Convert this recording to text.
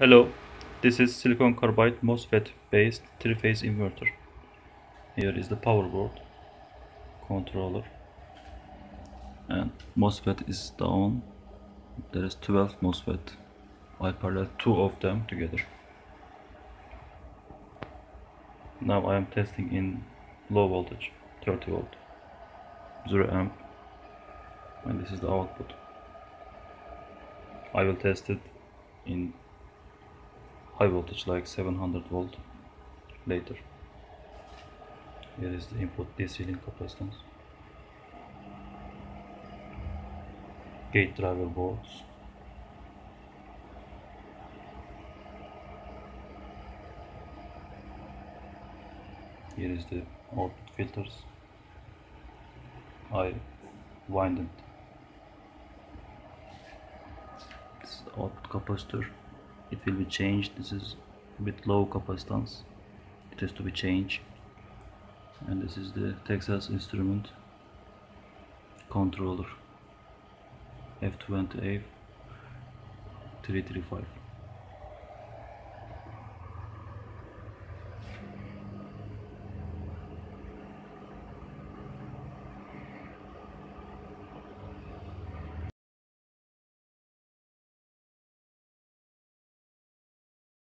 Hello, this is silicon carbide MOSFET based 3-phase inverter. Here is the power board, controller, and MOSFET is down. There is 12 MOSFET. I parallel 2 of them together. Now I am testing in low voltage, 30 volt, 0 amp, and this is the output. I will test it in high voltage like 700 volt later. Here is the input DC link capacitance, gate driver boards, here is the output filters. I winded this output capacitor. It will be changed. This is a bit low capacitance, it has to be changed. And this is the Texas Instrument controller F20A 335.